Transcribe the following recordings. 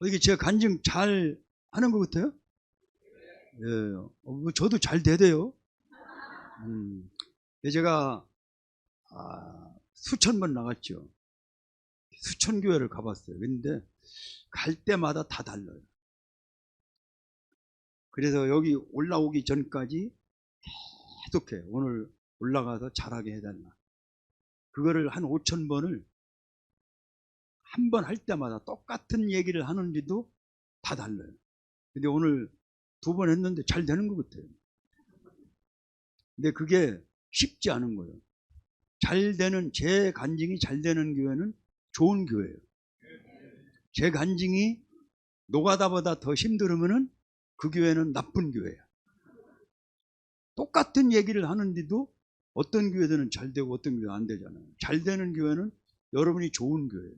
어떻게 제가 간증 잘 하는 것 같아요? 예, 저도 잘 되대요. 제가 수천 번 나갔죠. 수천 교회를 가봤어요. 근데 갈 때마다 다 달라요. 그래서 여기 올라오기 전까지 계속해. 오늘 올라가서 잘하게 해달라. 그거를 한 5천 번을 한 번 할 때마다 똑같은 얘기를 하는지도 다 달라요. 근데 오늘 2번 했는데 잘 되는 것 같아요. 근데 그게 쉽지 않은 거예요. 잘 되는, 제 간증이 잘 되는 교회는 좋은 교회예요. 제 간증이 노가다보다 더 힘들으면은 그 교회는 나쁜 교회예요. 똑같은 얘기를 하는데도 어떤 교회들은 잘 되고 어떤 교회는 안 되잖아요. 잘 되는 교회는 여러분이 좋은 교회예요.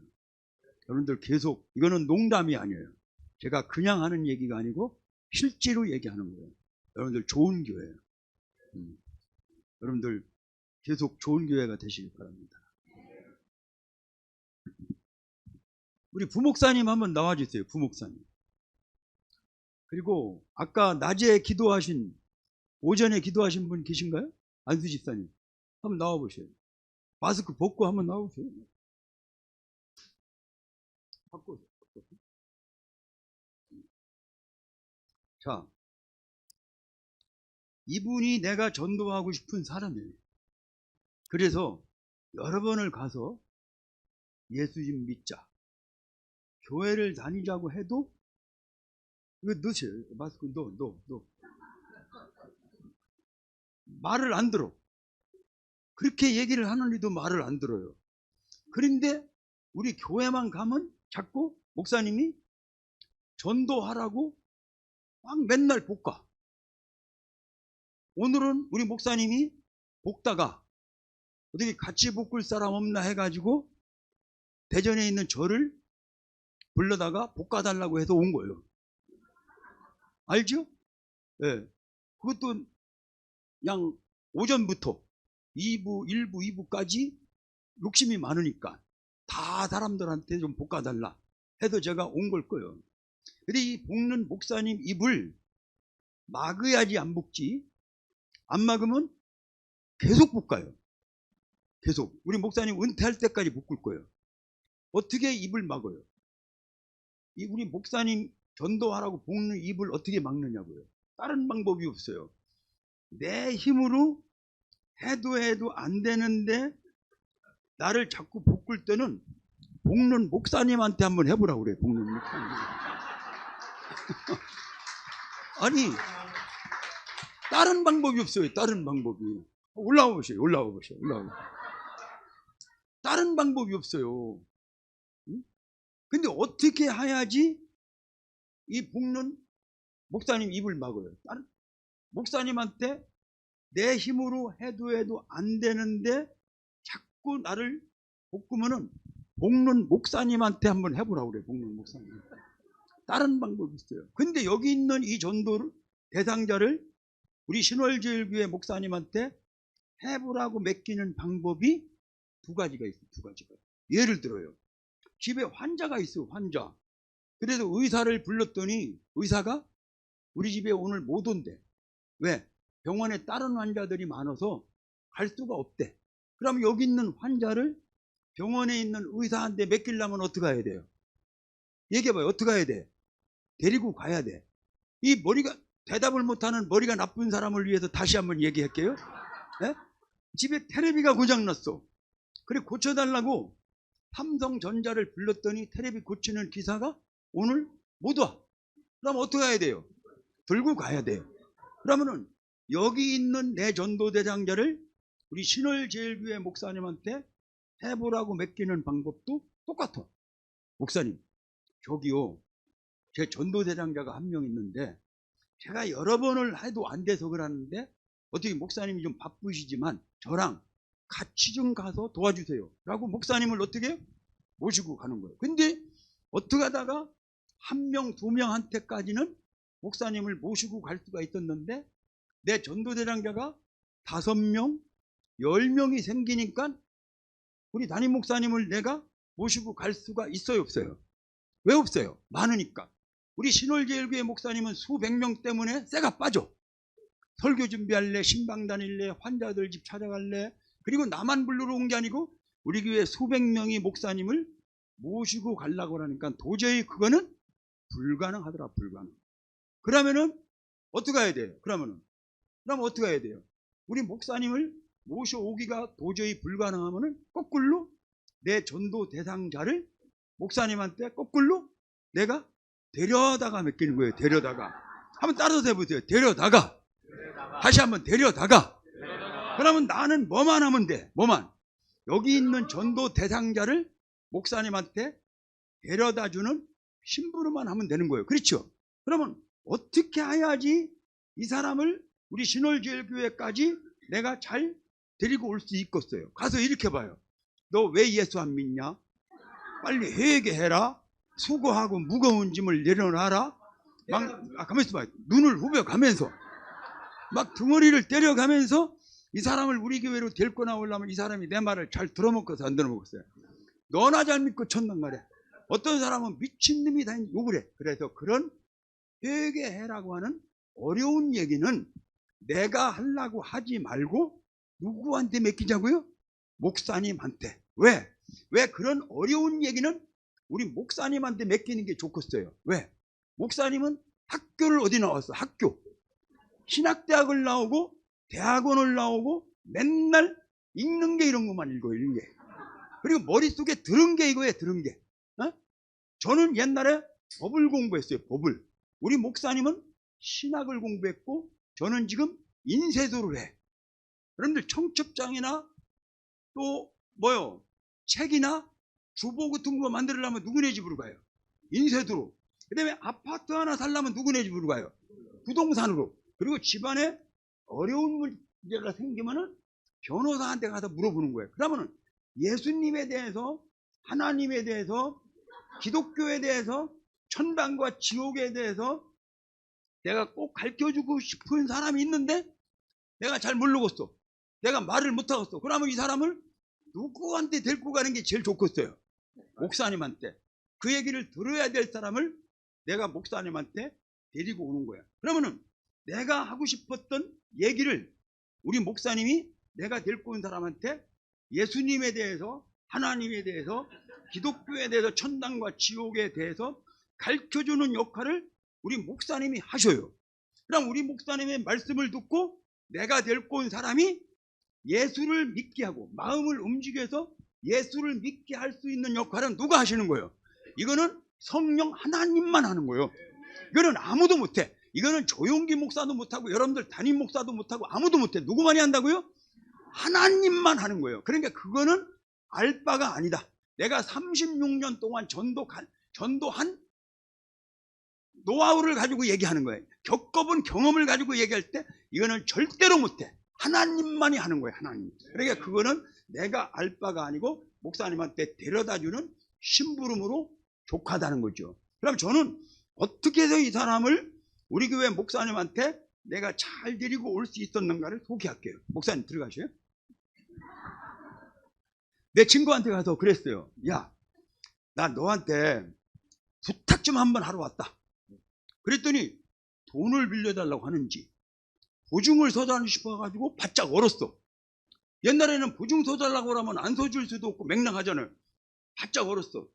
여러분들 계속, 이거는 농담이 아니에요. 제가 그냥 하는 얘기가 아니고 실제로 얘기하는 거예요. 여러분들 좋은 교회예요. 여러분들 계속 좋은 교회가 되시길 바랍니다. 우리 부목사님 한번 나와주세요. 부목사님. 그리고 아까 낮에 기도하신, 오전에 기도하신 분 계신가요? 안수 집사님. 한번 나와보세요. 마스크 벗고 한번 나와보세요. 바꿔. 자, 이분이 내가 전도하고 싶은 사람이에요. 그래서 여러 번을 가서 예수 좀 믿자, 교회를 다니자고 해도, 이거 넣으세요. 마스크 넣어. 말을 안 들어. 그렇게 얘기를 하느니도 말을 안 들어요. 그런데 우리 교회만 가면 자꾸 목사님이 전도하라고 막 맨날 볶아. 오늘은 우리 목사님이 볶다가 어떻게 같이 볶을 사람 없나 해가지고 대전에 있는 저를 불러다가 볶아달라고 해서 온 거예요. 알죠? 예. 네. 그것도 그냥 오전부터 2부, 1부, 2부까지 욕심이 많으니까 다 사람들한테 좀 볶아달라 해서 제가 온 걸 거예요. 근데 이 볶는 목사님 입을 막아야지 안 볶지, 안 막으면 계속 볶아요. 계속. 우리 목사님 은퇴할 때까지 볶을 거예요. 어떻게 입을 막아요? 우리 목사님 전도하라고 볶는 입을 어떻게 막느냐고요. 다른 방법이 없어요. 내 힘으로 해도 안 되는데 나를 자꾸 볶을 때는 볶는 목사님한테 한번 해보라고 그래. 볶는 목사님. 아니, 다른 방법이 없어요. 다른 방법이. 올라와 보세요. 다른 방법이 없어요. 근데 어떻게 해야지 이 볶는 목사님 입을 막아요? 다른 목사님한테 내 힘으로 해도 안 되는데 자꾸 나를 볶으면은 볶는 목사님한테 한번 해보라고 그래. 볶는 목사님. 다른 방법이 있어요. 근데 여기 있는 이 전도 대상자를 우리 신월제일교회 목사님한테 해보라고 맡기는 방법이 2가지가 있어요. 2가지가. 예를 들어요. 집에 환자가 있어요. 환자. 그래서 의사를 불렀더니 의사가 우리 집에 오늘 못 온대. 왜? 병원에 다른 환자들이 많아서 갈 수가 없대. 그럼 여기 있는 환자를 병원에 있는 의사한테 맡기려면 어떻게 해야 돼요? 얘기해봐요. 어떻게 해야 돼? 데리고 가야 돼. 이 머리가, 대답을 못하는 머리가 나쁜 사람을 위해서 다시 한번 얘기할게요. 네? 집에 테레비가 고장났어. 그래 고쳐달라고 삼성전자를 불렀더니 테레비 고치는 기사가 오늘 못 와. 그럼 어떻게 해야 돼요? 들고 가야 돼요. 그러면은 여기 있는 내 전도대장자를 우리 신월제일교회 목사님한테 해보라고 맡기는 방법도 똑같아. 목사님, 저기요, 제 전도대장자가 한 명 있는데 제가 여러 번을 해도 안 돼서 그러는데 어떻게 목사님이 좀 바쁘시지만 저랑 같이 좀 가서 도와주세요 라고 목사님을 어떻게 모시고 가는 거예요. 근데 어떻게 하다가 1명, 2명한테까지는 목사님을 모시고 갈 수가 있었는데 내 전도대장자가 5명, 10명이 생기니까 우리 담임 목사님을 내가 모시고 갈 수가 있어요, 없어요? 왜 없어요? 많으니까. 우리 신월제일교회 목사님은 수백 명 때문에 쇠가 빠져. 설교 준비할래, 신방 다닐래, 환자들 집 찾아갈래. 그리고 나만 부르러 온 게 아니고 우리 교회 수백 명의 목사님을 모시고 가려고 하니까 도저히 그거는 불가능하더라. 불가능. 그러면은 어떻게 해야 돼요? 그럼 어떻게 해야 돼요? 우리 목사님을 모셔오기가 도저히 불가능하면은 거꾸로 내 전도 대상자를 목사님한테 거꾸로 내가 데려다가 맡기는 거예요. 데려다가. 한번 따라서 해보세요. 데려다가. 다시 한번 데려다가. 그러면 나는 뭐만 하면 돼? 뭐만. 여기 있는 전도 대상자를 목사님한테 데려다주는 심부름만 하면 되는 거예요. 그렇죠? 그러면 어떻게 해야지 이 사람을 우리 신월제일교회까지 내가 잘 데리고 올 수 있겠어요? 가서 이렇게 봐요. 너 왜 예수 안 믿냐? 빨리 회개해라. 수고하고 무거운 짐을 내려놔라. 가만히 있어봐. 눈을 후벼가면서 막 등어리를 때려가면서 이 사람을 우리 교회로 데리고 나오려면 이 사람이 내 말을 잘 들어먹겠어 안 들어먹겠어요? 너나 잘 믿고 쳤단 말이야. 어떤 사람은 미친놈이 다 욕을 해. 그래서 그런 회개해라고 하는 어려운 얘기는 내가 하려고 하지 말고 누구한테 맡기자고요? 목사님한테. 왜 그런 어려운 얘기는 우리 목사님한테 맡기는 게 좋겠어요? 왜? 목사님은 학교를 어디 나왔어? 학교. 신학대학을 나오고 대학원을 나오고 맨날 읽는 게 이런 것만 읽어요. 읽는 게. 그리고 머릿속에 들은 게 이거예요. 들은 게. 저는 옛날에 법을 공부했어요. 법을. 우리 목사님은 신학을 공부했고 저는 지금 인쇄소를 해. 여러분들 청첩장이나 또 뭐요? 책이나 주보 같은 거 만들려면 누구네 집으로 가요? 인쇄소로. 그 다음에 아파트 하나 살려면 누구네 집으로 가요? 부동산으로. 그리고 집안에 어려운 문제가 생기면은 변호사한테 가서 물어보는 거예요. 그러면은 예수님에 대해서, 하나님에 대해서, 기독교에 대해서, 천당과 지옥에 대해서 내가 꼭 가르쳐주고 싶은 사람이 있는데 내가 잘 모르겠어. 내가 말을 못하겠어. 그러면 이 사람을 누구한테 데리고 가는 게 제일 좋겠어요? 목사님한테. 그 얘기를 들어야 될 사람을 내가 목사님한테 데리고 오는 거야. 그러면은 내가 하고 싶었던 얘기를 우리 목사님이 내가 데리고 온 사람한테 예수님에 대해서, 하나님에 대해서, 기독교에 대해서, 천당과 지옥에 대해서 가르쳐주는 역할을 우리 목사님이 하셔요. 그럼 우리 목사님의 말씀을 듣고 내가 데리고 온 사람이 예수를 믿게 하고 마음을 움직여서 예수를 믿게 할 수 있는 역할은 누가 하시는 거예요? 이거는 성령 하나님만 하는 거예요. 이거는 아무도 못해. 이거는 조용기 목사도 못하고 여러분들 담임 목사도 못하고 아무도 못해. 누구만이 한다고요? 하나님만 하는 거예요. 그러니까 그거는 알 바가 아니다. 내가 36년 동안 전도한 노하우를 가지고 얘기하는 거예요. 겪어본 경험을 가지고 얘기할 때 이거는 절대로 못해. 하나님만이 하는 거예요. 하나님. 그러니까 그거는 내가 알 바가 아니고 목사님한테 데려다주는 심부름으로 족하다는 거죠. 그럼 저는 어떻게 해서 이 사람을 우리 교회 목사님한테 내가 잘 데리고 올 수 있었는가를 소개할게요. 목사님 들어가셔요. 내 친구한테 가서 그랬어요. 야, 나 너한테 부탁 좀 한번 하러 왔다. 그랬더니 돈을 빌려달라고 하는지 보증을 서달라고 싶어가지고 바짝 얼었어. 옛날에는 보증 서달라고 하면 안 서줄 수도 없고 맹랑하잖아요. 바짝 얼었어.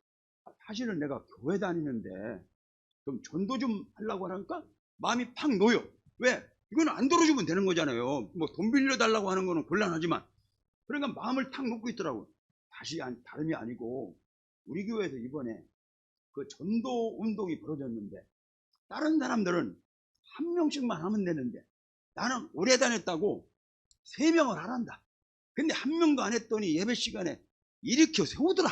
사실은 내가 교회 다니는데 좀 전도 좀 하려고 하니까 마음이 팍 놓여. 왜? 이건 안 들어주면 되는 거잖아요. 뭐 돈 빌려달라고 하는 거는 곤란하지만. 그러니까 마음을 탁 놓고 있더라고요. 다름이 아니고 우리 교회에서 이번에 그 전도 운동이 벌어졌는데 다른 사람들은 한 명씩만 하면 되는데 나는 오래 다녔다고 3명을 하란다. 근데 한 명도 안 했더니 예배 시간에 일으켜 세우더라.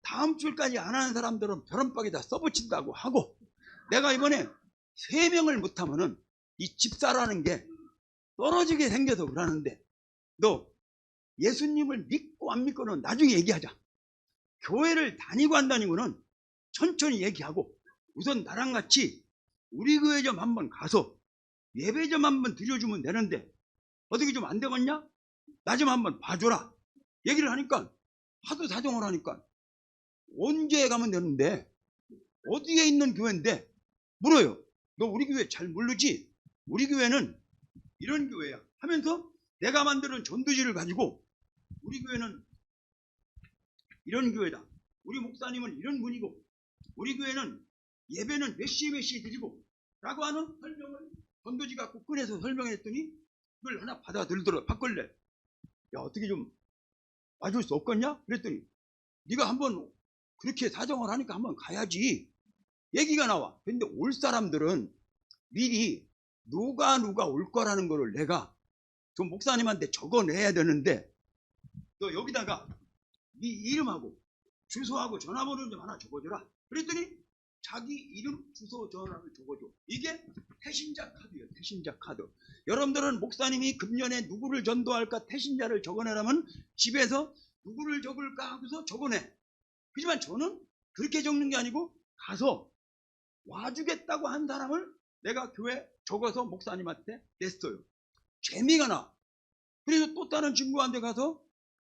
다음 주까지 안 하는 사람들은 벼른박에다 써붙인다고 하고 내가 이번에 3명을 못하면은 이 집사라는 게 떨어지게 생겨서 그러는데 너 예수님을 믿고 안 믿고는 나중에 얘기하자. 교회를 다니고 안 다니고는 천천히 얘기하고 우선 나랑 같이 우리 교회 좀 한번 가서 예배 좀 한번 드려주면 되는데 어떻게 좀 안 되겠냐? 나 좀 한번 봐줘라. 얘기를 하니까 하도 사정을 하니까 언제 가면 되는데 어디에 있는 교회인데 물어요. 너 우리 교회 잘 모르지? 우리 교회는 이런 교회야 하면서 내가 만드는 전도지를 가지고 우리 교회는 이런 교회다. 우리 목사님은 이런 분이고 우리 교회는 예배는 몇 시에 드리고 라고 하는 설명을 전도지 갖고 꺼내서 설명했더니 그걸 하나 받아들더라. 바꿀래. 야, 어떻게 좀 와줄 수 없겠냐? 그랬더니 네가 한번 그렇게 사정을 하니까 한번 가야지. 얘기가 나와. 근데 올 사람들은 미리 누가 올 거라는 거를 내가 좀 목사님한테 적어내야 되는데 너 여기다가 네 이름하고 주소하고 전화번호 좀 하나 적어줘라. 그랬더니 자기 이름, 주소, 전화를 적어줘. 이게 태신자 카드예요. 태신자 카드. 여러분들은 목사님이 금년에 누구를 전도할까 태신자를 적어내라면 집에서 누구를 적을까 하고서 적어내. 하지만 저는 그렇게 적는 게 아니고 가서 와주겠다고 한 사람을 내가 교회 적어서 목사님한테 냈어요. 재미가 나. 그래서 또 다른 친구한테 가서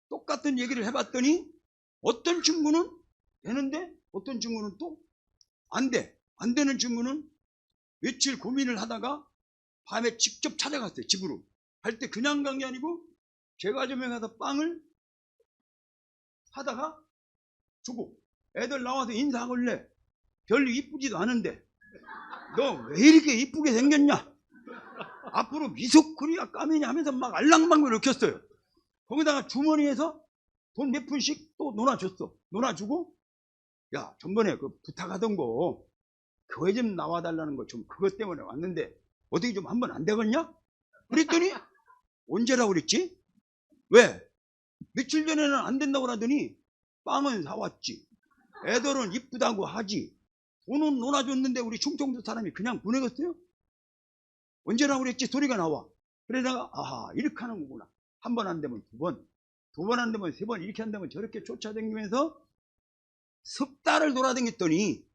똑같은 얘기를 해봤더니 어떤 친구는 되는데 어떤 친구는 또 안 돼. 안 되는 친구는 며칠 고민을 하다가 밤에 직접 찾아갔어요. 집으로. 갈 때 그냥 간 게 아니고 제과점에 가서 빵을 사다가 주고 애들 나와서 인사하길래 별로 이쁘지도 않은데 너 왜 이렇게 이쁘게 생겼냐? 앞으로 미소코리아 까매냐 하면서 막 알랑방을 일으켰어요. 거기다가 주머니에서 돈 몇 푼씩 또 놀아줬어. 놀아주고 야, 전번에 그 부탁하던 거 교회 좀 나와달라는 거 좀 그것 때문에 왔는데 어떻게 좀 한번 안 되겠냐? 그랬더니 언제라고 그랬지? 왜? 며칠 전에는 안 된다고 하더니 빵은 사왔지. 애들은 이쁘다고 하지. 돈은 놀아줬는데 우리 충청도 사람이 그냥 보내겠어요? 언제라고 그랬지? 소리가 나와. 그래서 내가 아하 이렇게 하는 거구나. 한 번 안 되면 두 번, 두 번 안 되면 세 번 이렇게 한다면 저렇게 쫓아다니면서 석 달을 돌아다녔더니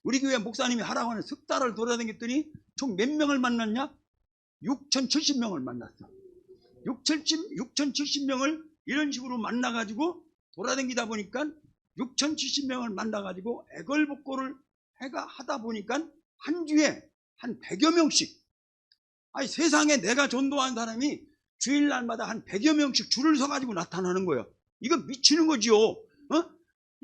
우리 교회 목사님이 하라고 하는 석 달을 돌아다녔더니 총 몇 명을 만났냐? 6,070명을 만났어. 6,070명을 이런 식으로 만나가지고 돌아다니다 보니까 6,070명을 만나가지고 애걸복걸을 해가 하다 보니까 한 주에 한 100여 명씩 아니 세상에 내가 전도한 사람이 주일날마다 한 100여 명씩 줄을 서가지고 나타나는 거예요. 이건 미치는 거지요.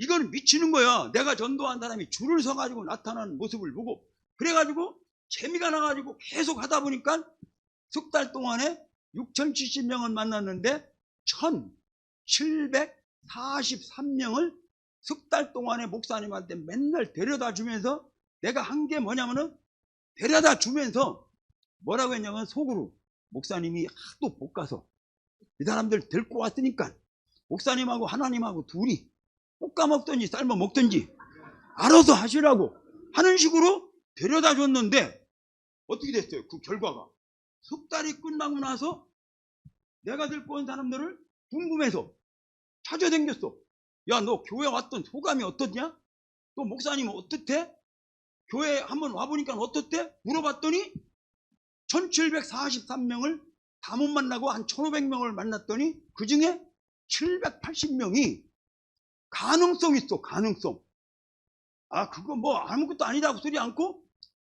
이건 미치는 거야. 내가 전도한 사람이 줄을 서가지고 나타나는 모습을 보고 그래가지고 재미가 나가지고 계속 하다 보니까 석 달 동안에 6,070명을 만났는데 1,743명을 석 달 동안에 목사님한테 맨날 데려다 주면서 내가 한 게 뭐냐면은 데려다 주면서 뭐라고 했냐면 속으로 목사님이 하도 못 가서 이 사람들 데리고 왔으니까 목사님하고 하나님하고 둘이 볶아 먹든지 삶아 먹든지 알아서 하시라고 하는 식으로 데려다 줬는데 어떻게 됐어요? 그 결과가 석 달이 끝나고 나서 내가 데리고 온 사람들을 궁금해서 찾아다녔어. 야, 너 교회 왔던 소감이 어떻냐? 또 목사님은 어떻대? 교회 한번 와보니까 어떻대? 물어봤더니 1,743명을 다 못 만나고 한 1,500명을 만났더니 그 중에 780명이 가능성 있어. 가능성. 아, 그거 뭐 아무것도 아니다고 소리 않고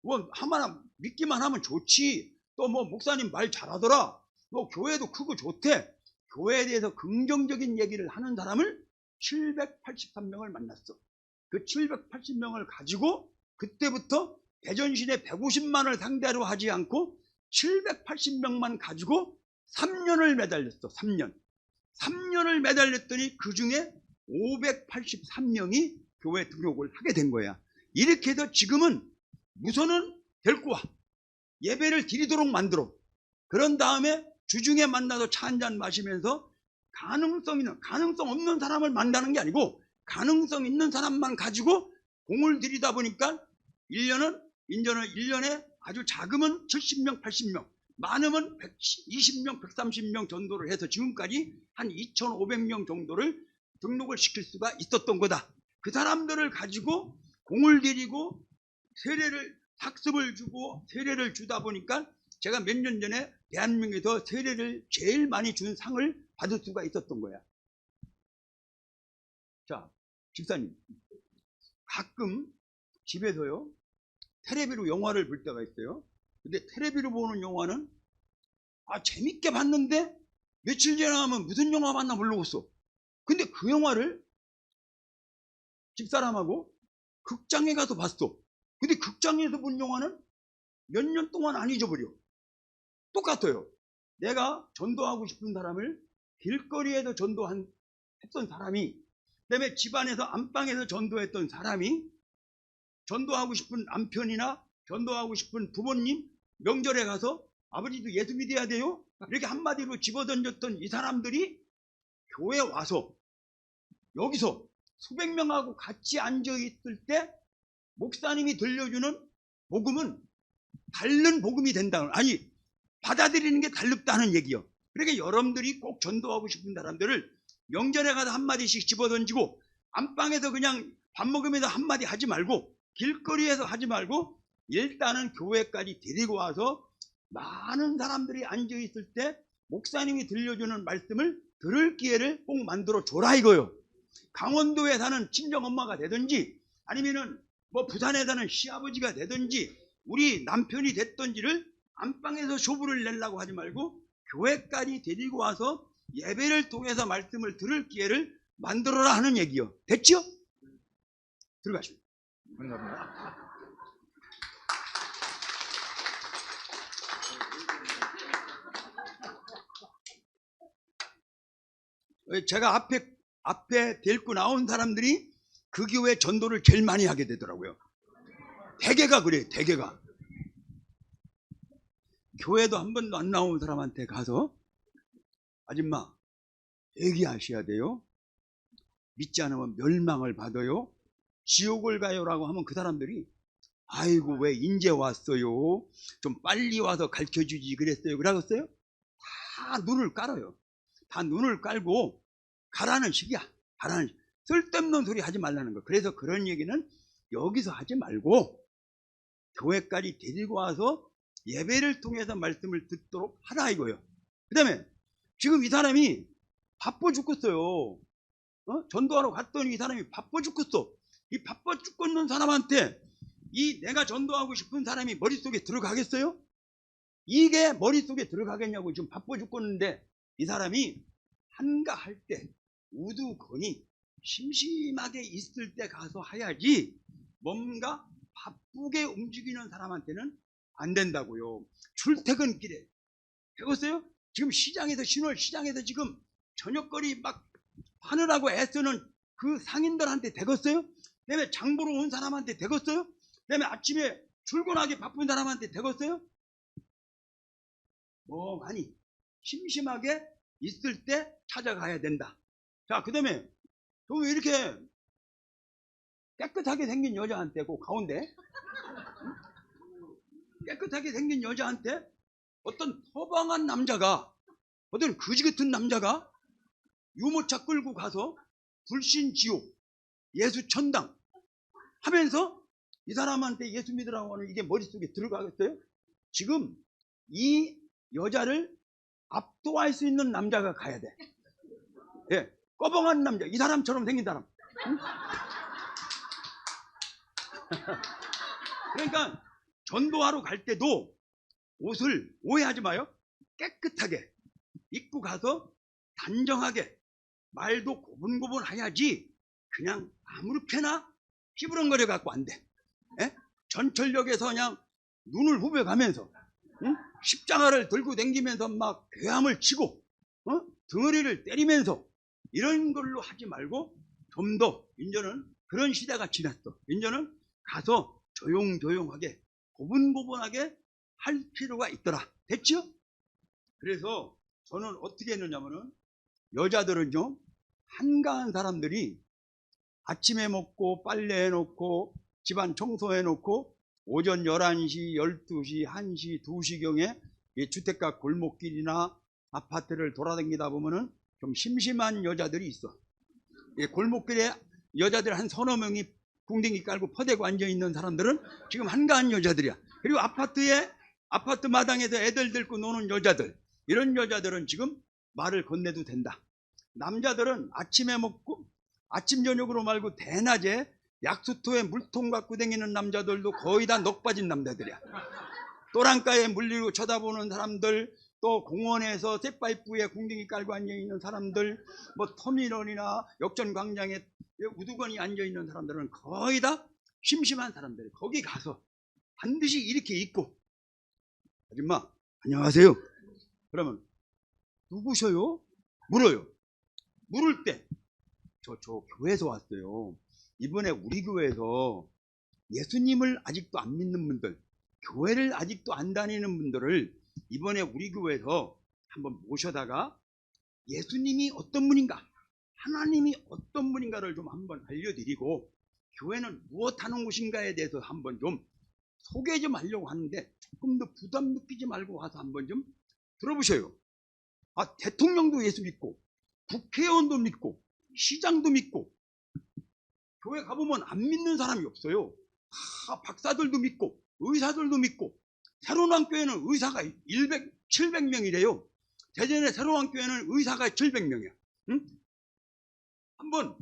뭐 하나 믿기만 하면 좋지. 또 뭐 목사님 말 잘하더라. 뭐 교회도 크고 좋대. 교회에 대해서 긍정적인 얘기를 하는 사람을 783명을 만났어. 그 780명을 가지고 그때부터 대전시내 150만을 상대로 하지 않고 780명만 가지고 3년을 매달렸어. 3년. 3년을 매달렸더니 그 중에 583명이 교회 등록을 하게 된 거야. 이렇게 해서 지금은 우선은 데리고 와. 예배를 드리도록 만들어. 그런 다음에 주중에 만나서 차 한잔 마시면서 가능성 없는 사람을 만나는 게 아니고 가능성 있는 사람만 가지고 공을 들이다 보니까 1년에 아주 작으면 70명, 80명, 많으면 120명, 130명 전도를 해서 지금까지 한 2,500명 정도를 등록을 시킬 수가 있었던 거다. 그 사람들을 가지고 공을 들이고 학습을 주고 세례를 주다 보니까 제가 몇 년 전에 대한민국에서 세례를 제일 많이 준 상을 받을 수가 있었던 거야. 자, 집사님, 가끔 집에서요 텔레비로 영화를 볼 때가 있어요. 근데 텔레비로 보는 영화는 재밌게 봤는데 며칠 지나면 무슨 영화 봤나 모르겠어. 근데 그 영화를 집사람하고 극장에 가서 봤어. 근데 극장에서 본 영화는 몇 년 동안 안 잊어버려. 똑같아요. 내가 전도하고 싶은 사람을 길거리에서 했던 사람이, 그다음에 집안에서 안방에서 전도했던 사람이, 전도하고 싶은 남편이나 전도하고 싶은 부모님 명절에 가서 아버지도 예수 믿어야 돼요 이렇게 한마디로 집어던졌던 이 사람들이 교회에 와서 여기서 수백 명하고 같이 앉아 있을 때 목사님이 들려주는 복음은 다른 복음이 된다. 아니, 받아들이는 게 다르다는 얘기요. 그러니까 여러분들이 꼭 전도하고 싶은 사람들을 명절에 가서 한마디씩 집어던지고 안방에서 그냥 밥 먹으면서 한마디 하지 말고 길거리에서 하지 말고 일단은 교회까지 데리고 와서 많은 사람들이 앉아 있을 때 목사님이 들려주는 말씀을 들을 기회를 꼭 만들어 줘라 이거요. 강원도에 사는 친정 엄마가 되든지 아니면은 뭐 부산에 사는 시아버지가 되든지 우리 남편이 됐든지를 안방에서 쇼부를 내려고 하지 말고 교회까지 데리고 와서 예배를 통해서 말씀을 들을 기회를 만들어라 하는 얘기요. 됐죠? 들어가십시오. 감사합니다. 제가 앞에 데리고 나온 사람들이 그 교회 전도를 제일 많이 하게 되더라고요. 대개가 그래요. 대개가. 교회도 한 번도 안 나온 사람한테 가서 아줌마 얘기하셔야 돼요. 믿지 않으면 멸망을 받아요. 지옥을 가요라고 하면 그 사람들이 아이고 왜 인제 왔어요. 좀 빨리 와서 가르쳐주지 그랬어요. 그러겠어요? 다 눈을 깔아요. 다 눈을 깔고 가라는 식이야. 가라는 식. 쓸데없는 소리 하지 말라는 거. 그래서 그런 얘기는 여기서 하지 말고 교회까지 데리고 와서 예배를 통해서 말씀을 듣도록 하라 이거예요. 그 다음에 지금 이 사람이 바빠 죽겠어요. 전도하러 갔더니 이 사람이 바빠 죽겠어. 이 바빠 죽겠는 사람한테 이 내가 전도하고 싶은 사람이 머릿속에 들어가겠어요? 이게 머릿속에 들어가겠냐고. 지금 바빠 죽겠는데 이 사람이 한가할 때 우두커니 심심하게 있을 때 가서 해야지 뭔가 바쁘게 움직이는 사람한테는 안 된다고요. 출퇴근길에 되겠어요? 지금 시장에서 시장에서 지금 저녁거리 막 하느라고 애쓰는 그 상인들한테 되겠어요? 그다음에 장보러 온 사람한테 되겠어요? 그다음에 아침에 출근하기 바쁜 사람한테 되겠어요? 멍하니 심심하게 있을 때 찾아가야 된다. 자, 그 다음에 왜 이렇게 깨끗하게 생긴 여자한테 그 가운데 깨끗하게 생긴 여자한테 어떤 허방한 남자가, 어떤 거지 같은 남자가 유모차 끌고 가서 불신지옥 예수천당 하면서 이 사람한테 예수 믿으라고 하는 이게 머릿속에 들어가겠어요? 지금 이 여자를 압도할 수 있는 남자가 가야 돼. 예, 꺼벙한 남자, 이 사람처럼 생긴 사람. 응? 그러니까 전도하러 갈 때도 옷을 오해하지 마요. 깨끗하게 입고 가서 단정하게 말도 고분고분해야지 그냥 아무렇게나 휘부렁거려 갖고 안 돼. 예? 전철역에서 그냥 눈을 후벼가면서 응? 십자가를 들고 다니면서 막 괴함을 치고 등허리를 때리면서 이런 걸로 하지 말고 좀 더 이제는 그런 시대가 지났어. 이제는 가서 조용조용하게 고분고분하게 할 필요가 있더라. 됐죠? 그래서 저는 어떻게 했느냐면은 여자들은요 한가한 사람들이 아침에 먹고 빨래해 놓고 집안 청소해 놓고 오전 11시, 12시, 1시, 2시경에 주택가 골목길이나 아파트를 돌아다니다 보면은 좀 심심한 여자들이 있어. 골목길에 여자들 한 서너 명이 궁뎅이 깔고 퍼대고 앉아있는 사람들은 지금 한가한 여자들이야. 그리고 아파트 마당에서 애들 데리고 노는 여자들, 이런 여자들은 지금 말을 건네도 된다. 남자들은 아침에 먹고 아침 저녁으로 말고 대낮에 약수터에 물통 갖고 다니는 남자들도 거의 다 넋 빠진 남자들이야. 또랑가에 물리고 쳐다보는 사람들, 또 공원에서 쇠파이프에 궁둥이 깔고 앉아있는 사람들, 뭐 터미널이나 역전 광장에 우두커니 앉아있는 사람들은 거의 다 심심한 사람들. 거기 가서 반드시 이렇게 입고, 아줌마 안녕하세요. 그러면 누구셔요? 물어요. 물을 때 저 교회에서 왔어요. 이번에 우리 교회에서 예수님을 아직도 안 믿는 분들, 교회를 아직도 안 다니는 분들을 이번에 우리 교회에서 한번 모셔다가 예수님이 어떤 분인가, 하나님이 어떤 분인가를 좀 한번 알려드리고, 교회는 무엇 하는 곳인가에 대해서 한번 좀 소개 좀 하려고 하는데, 조금 더 부담 느끼지 말고 와서 한번 좀 들어보셔요. 아, 대통령도 예수 믿고, 국회의원도 믿고, 시장도 믿고, 교회 가보면 안 믿는 사람이 없어요. 다 박사들도 믿고, 의사들도 믿고, 새로운 교회는 의사가 700명이래요. 대전의 새로운 교회는 의사가 700명이야. 응? 한번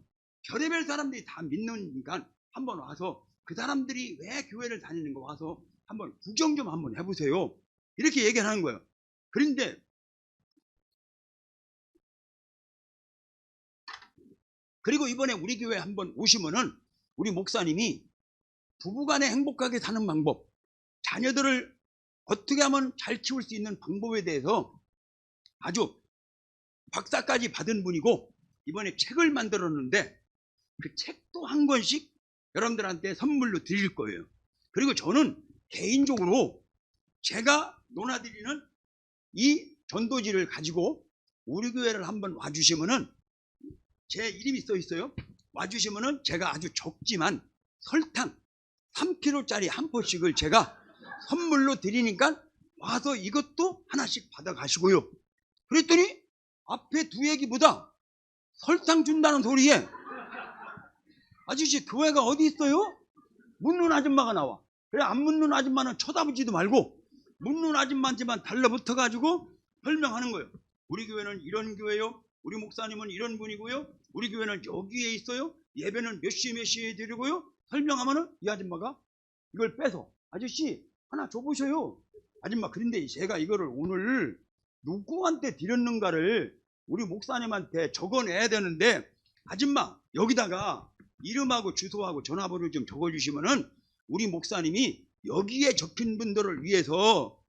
별의별 사람들이 다 믿는니까 한번 와서 그 사람들이 왜 교회를 다니는 거 와서 한번 구경 좀 한번 해보세요. 이렇게 얘기를 하는 거예요. 그런데 그리고 이번에 우리 교회 한번 오시면은 우리 목사님이 부부간에 행복하게 사는 방법, 자녀들을 어떻게 하면 잘 키울 수 있는 방법에 대해서 아주 박사까지 받은 분이고, 이번에 책을 만들었는데 그 책도 한 권씩 여러분들한테 선물로 드릴 거예요. 그리고 저는 개인적으로 제가 논하드리는 이 전도지를 가지고 우리 교회를 한번 와주시면은, 제 이름이 써 있어요. 와주시면은 제가 아주 적지만 설탕 3kg짜리 한 포씩을 제가 선물로 드리니까 와서 이것도 하나씩 받아가시고요. 그랬더니 앞에 두 얘기보다 설탕 준다는 소리에, 아저씨 교회가 어디 있어요? 묻는 아줌마가 나와. 그래, 안 묻는 아줌마는 쳐다보지도 말고 묻는 아줌마한테만 달라붙어가지고 설명하는 거예요. 우리 교회는 이런 교회요, 우리 목사님은 이런 분이고요, 우리 교회는 여기에 있어요, 예배는 몇 시에 드리고요. 설명하면은 이 아줌마가 이걸 빼서, 아저씨 하나 줘보셔요. 아줌마, 그런데 제가 이거를 오늘 누구한테 드렸는가를 우리 목사님한테 적어내야 되는데, 아줌마 여기다가 이름하고 주소하고 전화번호 좀 적어주시면은 우리 목사님이 여기에 적힌 분들을 위해서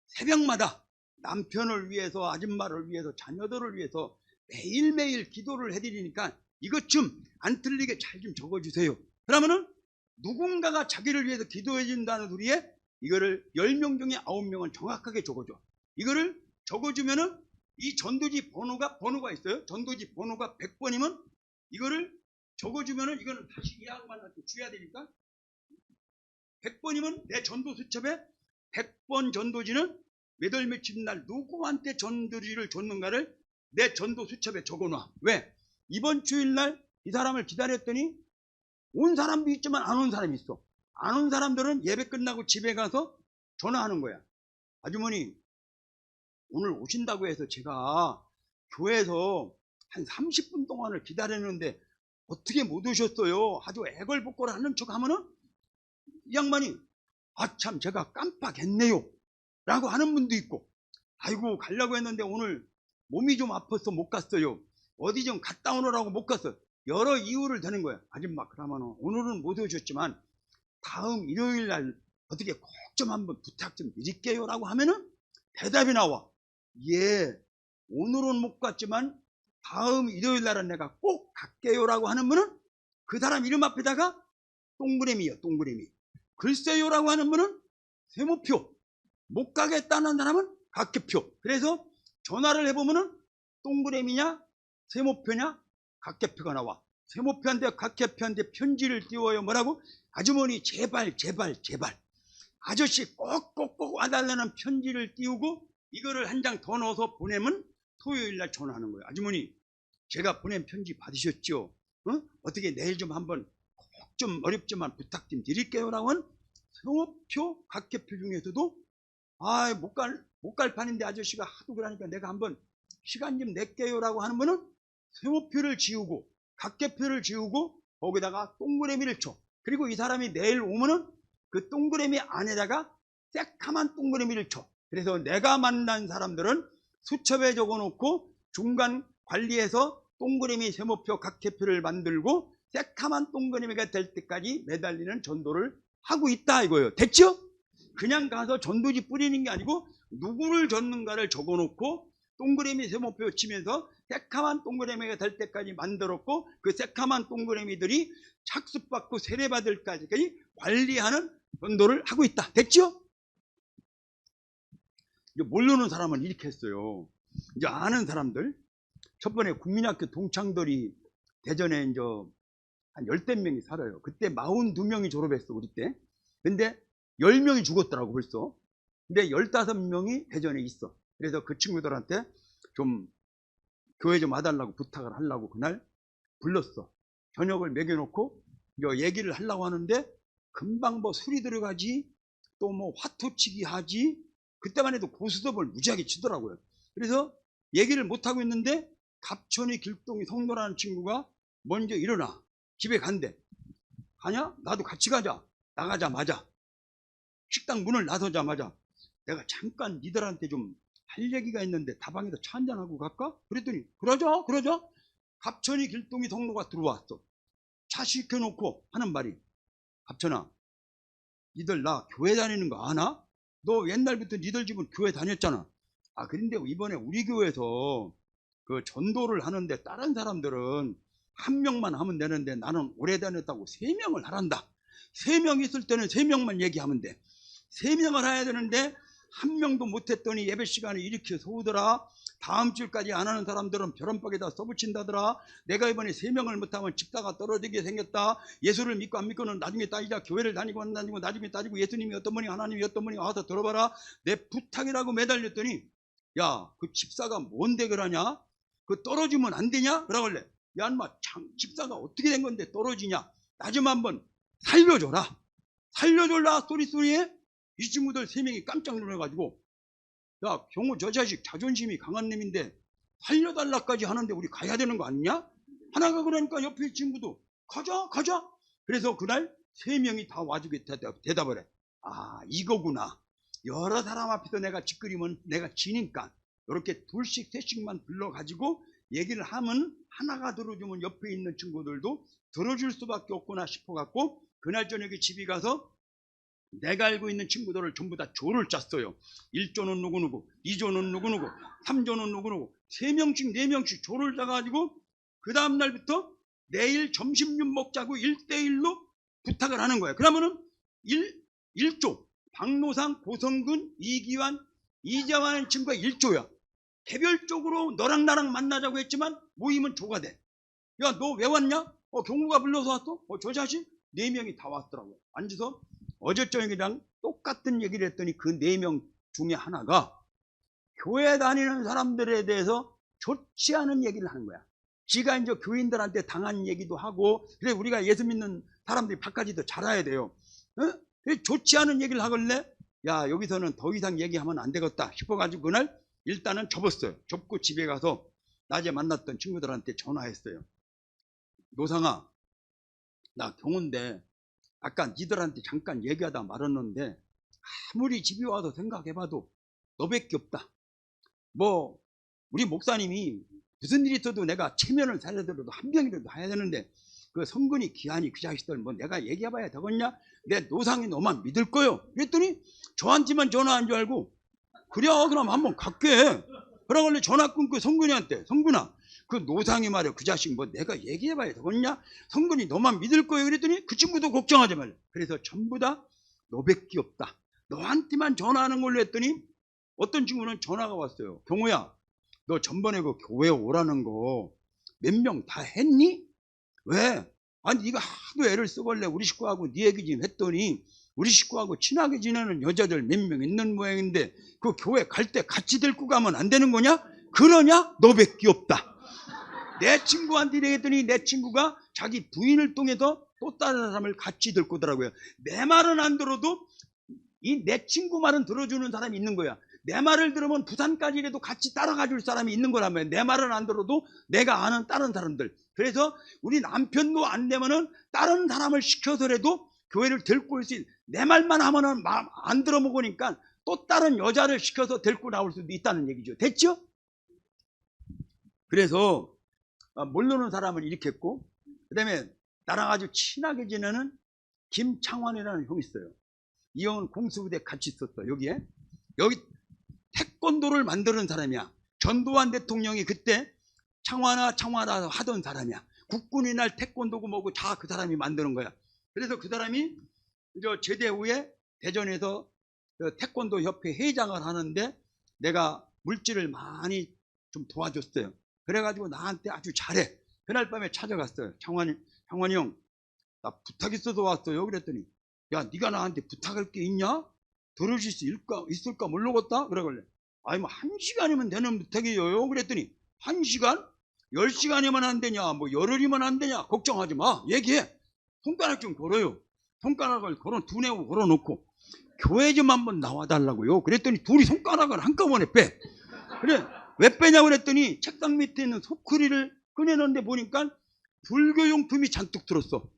새벽마다 남편을 위해서, 아줌마를 위해서, 자녀들을 위해서 매일매일 기도를 해드리니까 이것 좀 안 틀리게 잘 좀 적어주세요. 그러면은 누군가가 자기를 위해서 기도해준다는 소리에 이거를 10명 중에 9명은 정확하게 적어줘. 이거를 적어주면은 이 전도지 번호가 있어요. 전도지 번호가 100번이면 이거를 적어주면은 이거는 다시 이 양반한테 줘야 되니까 100번이면 내 전도 수첩에 100번 전도지는 몇 월 며칠 날 누구한테 전도지를 줬는가를 내 전도 수첩에 적어놔. 왜? 이번 주일날 이 사람을 기다렸더니 온 사람도 있지만 안 온 사람이 있어. 안 온 사람들은 예배 끝나고 집에 가서 전화하는 거야. 아주머니 오늘 오신다고 해서 제가 교회에서 한 30분 동안을 기다렸는데 어떻게 못 오셨어요? 아주 애걸복걸 하는 척 하면은 이 양반이 참 제가 깜빡했네요 라고 하는 분도 있고, 아이고 가려고 했는데 오늘 몸이 좀 아파서 못 갔어요. 어디 좀 갔다 오느라고 못 갔어. 여러 이유를 대는 거야. 아줌마 그러면 오늘은 못 오셨지만 다음 일요일 날 어떻게 꼭 좀 한번 부탁 좀 드릴게요 라고 하면은 대답이 나와. 예, 오늘은 못 갔지만 다음 일요일 날은 내가 꼭 갈게요 라고 하는 분은 그 사람 이름 앞에다가 동그라미요, 동그라미. 글쎄요 라고 하는 분은 세모표, 못 가겠다는 사람은 각개표. 그래서 전화를 해보면은 동그라미냐 세모표냐 각개표가 나와. 세모표한테 각개표한테 편지를 띄워요. 뭐라고? 아주머니 제발 제발 제발 아저씨 꼭꼭꼭 와달라는 편지를 띄우고 이거를 한 장 더 넣어서 보내면 토요일날 전화하는 거예요. 아주머니 제가 보낸 편지 받으셨죠? 어떻게 내일 좀 한번 꼭 좀 어렵지만 부탁 좀 드릴게요 라고 하는 세모표 각개표 중에서도 못 갈 판인데 아저씨가 하도 그러니까 내가 한번 시간 좀 낼게요 라고 하는 분은 세모표를 지우고 각개표를 지우고 거기다가 동그라미를 쳐. 그리고 이 사람이 내일 오면은 그 동그라미 안에다가 새카만 동그라미를 쳐. 그래서 내가 만난 사람들은 수첩에 적어놓고 중간 관리해서 동그라미 세모표 각계표를 만들고 새카만 동그라미가 될 때까지 매달리는 전도를 하고 있다 이거예요. 됐죠? 그냥 가서 전도지 뿌리는 게 아니고 누구를 젓는가를 적어놓고 동그라미 세모표 치면서 새카만 동그라미가 될 때까지 만들었고 그 새카만 동그라미들이 착수받고 세례받을 때까지 관리하는 전도를 하고 있다. 됐죠? 이제 모르는 사람은 이렇게 했어요. 이제 아는 사람들, 첫 번에 국민학교 동창들이 대전에 이제 한 10대 명이 살아요. 그때 42명이 졸업했어, 우리 때. 근데 10명이 죽었더라고, 벌써. 근데 15명이 대전에 있어. 그래서 그 친구들한테 좀 교회 좀 와달라고 부탁을 하려고 그날 불렀어. 저녁을 먹여놓고 얘기를 하려고 하는데 금방 뭐 술이 들어가지, 또 뭐 화투치기 하지, 그때만 해도 고스톱을 무지하게 치더라고요. 그래서 얘기를 못하고 있는데 갑천이 길동이 성노라는 친구가 먼저 일어나 집에 간대. 가냐? 나도 같이 가자. 나가자마자 식당 문을 나서자마자 내가 잠깐 니들한테 좀 할 얘기가 있는데 다방에서 차 한잔하고 갈까? 그랬더니 그러자. 갑천이 길동이 성노가 들어왔어. 차 시켜놓고 하는 말이, 갑천아, 니들 나 교회 다니는 거 아나? 너 옛날부터 니들 집은 교회 다녔잖아. 아, 그런데 이번에 우리 교회에서 그 전도를 하는데 다른 사람들은 한 명만 하면 되는데 나는 오래 다녔다고 3명을 하란다. 3명 있을 때는 3명만 얘기하면 돼. 3명을 해야 되는데 한 명도 못했더니 예배 시간에 이렇게 서우더라. 다음 주까지 안 하는 사람들은 벼런박에다 써붙인다더라. 내가 이번에 3명을 못하면 집사가 떨어지게 생겼다. 예수를 믿고 안 믿고는 나중에 따지자. 교회를 다니고 안 다니고 나중에 따지고 예수님이 어떤 분이 하나님이 어떤 분이 와서 들어봐라. 내 부탁이라고 매달렸더니, 야, 그 집사가 뭔데 그러냐? 그 떨어지면 안 되냐? 그러길래, 야, 인마 집사가 어떻게 된 건데 떨어지냐? 나 좀 한번 살려줘라. 살려줘라 소리에 이 친구들 3명이 깜짝 놀라가지고, 야, 경우 저 자식 자존심이 강한 놈인데 살려달라까지 하는데 우리 가야 되는 거 아니냐? 하나가 그러니까 옆에 친구도 가자. 그래서 그날 3명이 다 와주게 대답을 해. 아, 이거구나. 여러 사람 앞에서 내가 짓거리면 내가 지니까 이렇게 둘씩 셋씩만 불러가지고 얘기를 하면 하나가 들어주면 옆에 있는 친구들도 들어줄 수밖에 없구나 싶어갖고 그날 저녁에 집에 가서 내가 알고 있는 친구들을 전부 다 조를 짰어요. 1조는 누구누구, 2조는 누구누구, 3조는 누구누구, 3명씩 4명씩 조를 짜가지고 그 다음날부터 내일 점심밥 먹자고 1대1로 부탁을 하는 거예요. 그러면은 1조 박노상, 고성근, 이기환, 이재환 친구가 1조야. 개별적으로 너랑 나랑 만나자고 했지만 모이면 조가 돼. 야, 너 왜 왔냐? 경구가 불러서 왔어? 저 자식? 4명이 다 왔더라고요. 앉아서 어제 저녁이랑 똑같은 얘기를 했더니 그 4명 중에 하나가 교회 다니는 사람들에 대해서 좋지 않은 얘기를 하는 거야. 지가 이제 교인들한테 당한 얘기도 하고, 그래 우리가 예수 믿는 사람들이 바깥이 잘 알아야 돼요. 좋지 않은 얘기를 하길래, 야, 여기서는 더 이상 얘기하면 안 되겠다 싶어가지고 그날 일단은 접었어요. 접고 집에 가서 낮에 만났던 친구들한테 전화했어요. 노상아, 나 경호인데 아까 니들한테 잠깐 얘기하다 말았는데 아무리 집에 와서 생각해봐도 너밖에 없다. 뭐 우리 목사님이 무슨 일이 있어도 내가 체면을 살려더라도 한 명이라도 해야 되는데 그 성근이 기한이 그 자식들 뭐 내가 얘기해봐야 되겠냐? 내 노상이 너만 믿을 거요. 그랬더니 저한테만 전화한 줄 알고, 그래 그럼 한번 갈게. 그러길래 전화 끊고 성근이한테, 성근아, 그 노상이 말이야, 그 자식 뭐 내가 얘기해봐야 되겠냐? 성근이 너만 믿을 거예요. 그랬더니 그 친구도 걱정하지 말래. 그래서 전부 다 너밖에 없다. 너한테만 전화하는 걸로 했더니 어떤 친구는 전화가 왔어요. 경호야, 너 전번에 그 교회 오라는 거 몇 명 다 했니? 왜? 아니 네가 하도 애를 쓰걸래 우리 식구하고 네 얘기 좀 했더니 우리 식구하고 친하게 지내는 여자들 몇 명 있는 모양인데 그 교회 갈 때 같이 데리고 가면 안 되는 거냐? 그러냐? 너밖에 없다. 내 친구한테 얘기했더니 내 친구가 자기 부인을 통해서 또 다른 사람을 같이 데리고 오더라고요. 내 말은 안 들어도 이 내 친구 말은 들어주는 사람이 있는 거야. 내 말을 들으면 부산까지라도 같이 따라가 줄 사람이 있는 거라면, 내 말은 안 들어도 내가 아는 다른 사람들, 그래서 우리 남편도 안 되면은 다른 사람을 시켜서라도 교회를 데리고 올 수 있는, 내 말만 하면은 마음 안 들어먹으니까 또 다른 여자를 시켜서 데리고 나올 수도 있다는 얘기죠. 됐죠? 그래서 모르는 사람은 이렇게 했고, 그 다음에 나랑 아주 친하게 지내는 김창환이라는 형이 있어요. 이 형은 공수부대 같이 있었어. 여기 태권도를 만드는 사람이야. 전두환 대통령이 그때 창환아 하던 사람이야. 국군의 날 태권도고 뭐고 다 그 사람이 만드는 거야. 그래서 그 사람이 제대 후에 대전에서 태권도 협회 회장을 하는데 내가 물질을 많이 좀 도와줬어요. 그래가지고 나한테 아주 잘해. 그날 밤에 찾아갔어요. 창환이 형, 나 부탁 있어서 왔어요. 그랬더니, 야, 네가 나한테 부탁할 게 있냐? 들어줄 수 있을까 모르겠다? 그러길래, 아니 뭐 1시간이면 되는 부탁이에요. 그랬더니 1시간? 10시간이면 안 되냐? 뭐 열흘이면 안 되냐? 걱정하지 마. 얘기해. 손가락 좀 걸어요. 손가락을 두뇌고 걸어놓고 교회 좀 한번 나와달라고요. 그랬더니 둘이 손가락을 한꺼번에 빼. 그래, 왜 빼냐고 그랬더니 책상 밑에 있는 소쿠리를 꺼내는데 보니까 불교용품이 잔뜩 들었어.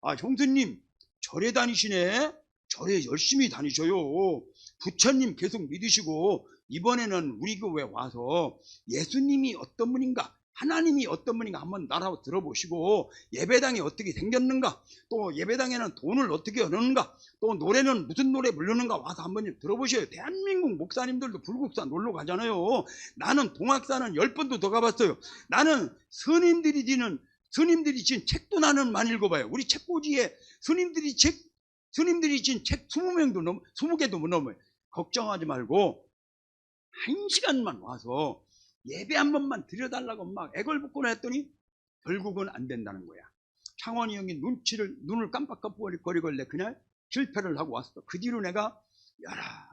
아, 형수님 절에 다니시네. 절에 열심히 다니셔요. 부처님 계속 믿으시고 이번에는 우리 교회 와서 예수님이 어떤 분인가, 하나님이 어떤 분인가 한번 나라고 들어보시고, 예배당이 어떻게 생겼는가, 또 예배당에는 돈을 어떻게 얻는가, 또 노래는 무슨 노래 부르는가 와서 한번 들어보셔요. 대한민국 목사님들도 불국사 놀러 가잖아요. 나는 동학사는 10번도 더 가봤어요. 나는 스님들이 지은 책도 나는 많이 읽어봐요. 우리 책꽂이에 스님들이 지은 책 20개도 못 넘어요. 걱정하지 말고 1시간만 와서 예배 한 번만 드려달라고 막 애걸복걸 했더니 결국은 안 된다는 거야. 창원이 형이 눈을 깜빡깜빡거리길래 그냥 실패를 하고 왔어. 그 뒤로 내가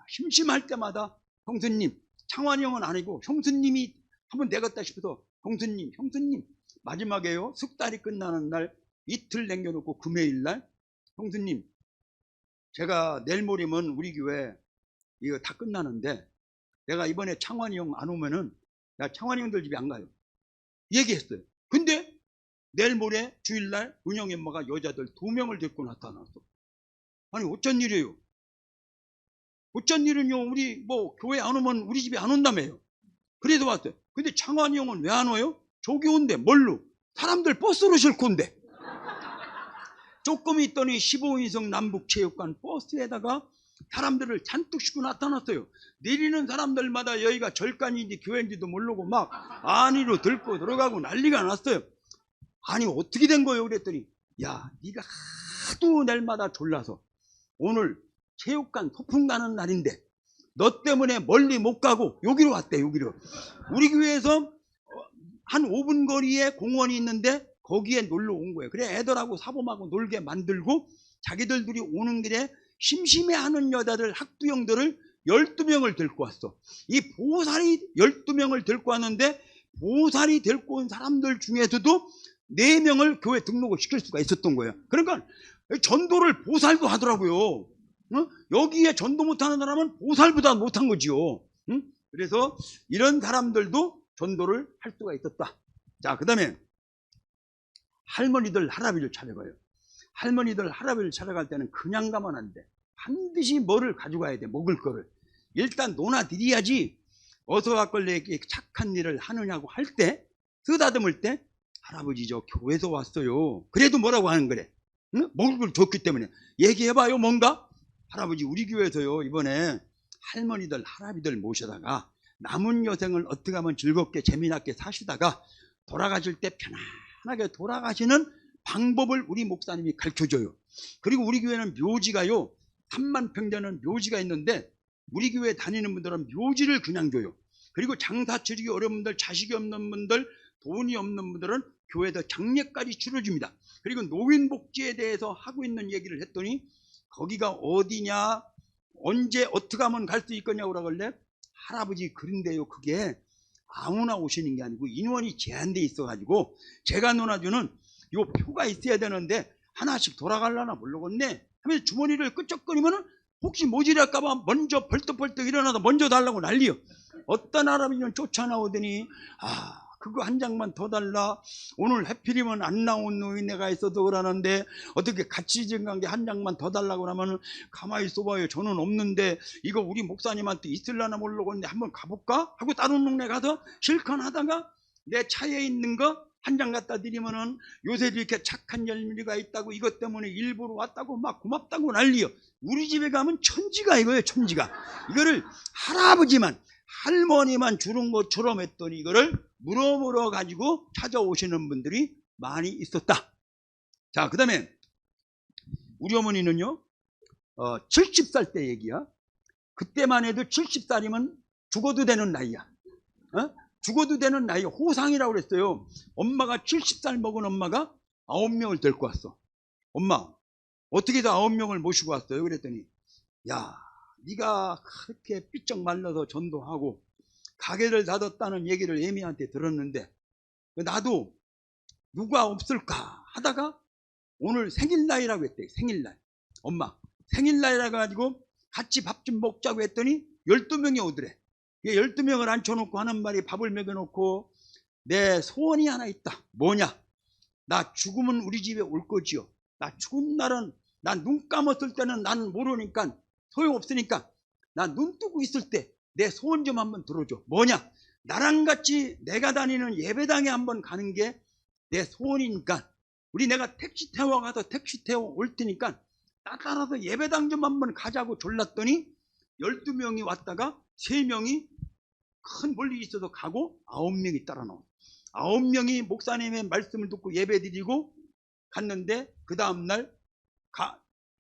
심심할 때마다 형수님, 창원이 형은 아니고 형수님이 한번 되겠다 싶어서 형수님 마지막에요. 숙달이 끝나는 날 이틀 남겨놓고 금요일날, 형수님 제가 내일 모레면 우리 교회 이거 다 끝나는데 내가 이번에 창환이 형 안 오면은 나 창환이 형들 집에 안 가요. 얘기했어요. 근데 내일 모레 주일날 은영이 엄마가 여자들 2명을 데리고 나타났어. 아니 어쩐 일이에요? 어쩐 일은요, 우리 뭐 교회 안 오면 우리 집에 안 온다며요. 그래서 왔어요. 근데 창환이 형은 왜 안 와요? 저기 온대. 뭘로? 사람들 버스로 싣고 온대. 조금 있더니 15인승 남북체육관 버스에다가 사람들을 잔뜩 싣고 나타났어요. 내리는 사람들마다 여기가 절간인지 교회인지도 모르고 막 안으로 들고 들어가고 난리가 났어요. 아니 어떻게 된 거예요? 그랬더니, 야, 네가 하도 날마다 졸라서 오늘 체육관 소풍 가는 날인데 너 때문에 멀리 못 가고 여기로 왔대. 여기로. 우리 교회에서 한 5분 거리에 공원이 있는데 거기에 놀러 온 거예요. 그래 애들하고 사범하고 놀게 만들고 자기들끼리 오는 길에 심심해하는 여자들, 학부형들을 12명을 데리고 왔어. 이 보살이 12명을 데리고 왔는데 보살이 데리고 온 사람들 중에서도 4명을 교회 등록을 시킬 수가 있었던 거예요. 그러니까 전도를 보살도 하더라고요. 여기에 전도 못하는 사람은 보살보다 못한 거지요. 그래서 이런 사람들도 전도를 할 수가 있었다. 자, 그 다음에 할머니들 할아버지를 찾아가요. 할머니들 할아버지를 찾아갈 때는 그냥 가면 안 돼. 반드시 뭐를 가져가야 돼. 먹을 거를 일단 논아드려야지. 어서 왔걸래 이렇게 착한 일을 하느냐고 할 때, 쓰다듬을 때, 할아버지 저 교회에서 왔어요. 그래도 뭐라고 하는 거래? 응? 먹을 걸 줬기 때문에. 얘기해봐요. 뭔가? 할아버지 우리 교회에서요 이번에 할머니들 할아버지들 모셔다가 남은 여생을 어떻게 하면 즐겁게 재미나게 사시다가 돌아가실 때 편안하게 돌아가시는 방법을 우리 목사님이 가르쳐줘요. 그리고 우리 교회는 묘지가요 3만 평 되는 묘지가 있는데 우리 교회 다니는 분들은 묘지를 그냥 줘요. 그리고 장사 치르기 어려운 분들, 자식이 없는 분들, 돈이 없는 분들은 교회에서 장례까지 치러줍니다. 그리고 노인복지에 대해서 하고 있는 얘기를 했더니 거기가 어디냐, 언제 어떻게 하면 갈 수 있겠냐고 그러길래, 할아버지 그런데요 그게 아무나 오시는 게 아니고 인원이 제한돼 있어가지고 제가 논아주는 요 표가 있어야 되는데 하나씩 돌아가려나 모르겠네 하면서 주머니를 끄적거리면은 혹시 모자랄까봐 먼저 벌떡벌떡 일어나서 먼저 달라고 난리요. 어떤 할아버지는 쫓아나오더니 그거 한 장만 더 달라. 오늘 해필이면 안 나온 노인네가 있어도 그러는데 어떻게 같이 증간 게 한 장만 더 달라고 하면은 가만히 있어봐요. 저는 없는데 이거 우리 목사님한테 있을라나 모르고 한번 가볼까 하고 다른 동네 가서 실컷 하다가 내 차에 있는 거 한 장 갖다 드리면은 요새 이렇게 착한 열매가 있다고 이것 때문에 일부러 왔다고 막 고맙다고 난리요. 우리 집에 가면 천지가 이거예요. 천지가. 이거를 할아버지만 할머니만 주는 것처럼 했더니 이거를 물어물어 가지고 찾아오시는 분들이 많이 있었다. 자, 그 다음에 우리 어머니는요 70살 때 얘기야. 그때만 해도 70살이면 죽어도 되는 나이야. 죽어도 되는 나이, 호상이라고 그랬어요. 엄마가 70살 먹은 엄마가 9명을 데리고 왔어. 엄마 어떻게 해서 9명을 모시고 왔어요? 그랬더니 야, 네가 그렇게 삐쩍 말라서 전도하고 가게를 닫았다는 얘기를 애미한테 들었는데 나도 누가 없을까 하다가 오늘 생일날이라고 했대. 생일날. 엄마 생일날이라 가지고 같이 밥 좀 먹자고 했더니 12명이 오더래. 12명을 앉혀놓고 하는 말이 밥을 먹여놓고 내 소원이 하나 있다. 뭐냐? 나 죽으면 우리 집에 올 거지요. 나 죽은 날은 난 눈 감았을 때는 난 모르니까 소용없으니까 나 눈 뜨고 있을 때 내 소원 좀 한번 들어줘. 뭐냐? 나랑 같이 내가 다니는 예배당에 한번 가는 게 내 소원이니까 우리 내가 택시 태워 가서 택시 태워 올 테니까 따라서 예배당 좀 한번 가자고 졸랐더니 12명이 왔다가 3명이 큰 볼일이 있어서 가고 9명이 따라 나와. 9명이 목사님의 말씀을 듣고 예배 드리고 갔는데 그 다음날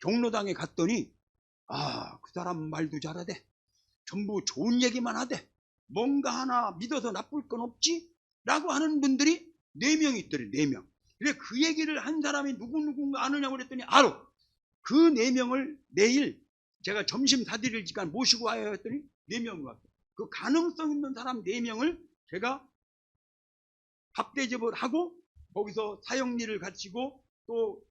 경로당에 갔더니 그 사람 말도 잘하대. 전부 좋은 얘기만 하대. 뭔가 하나 믿어서 나쁠 건 없지? 라고 하는 분들이 4명이 있더래. 4명. 그래 그 얘기를 한 사람이 누군가 아느냐고 그랬더니 알아. 그 4명을 내일 제가 점심 사드릴 시간 모시고 와야 했더니 4명이 왔어요. 그 가능성 있는 사람 4명을 제가 밥 대접을 하고 거기서 사형리를 갖추고 또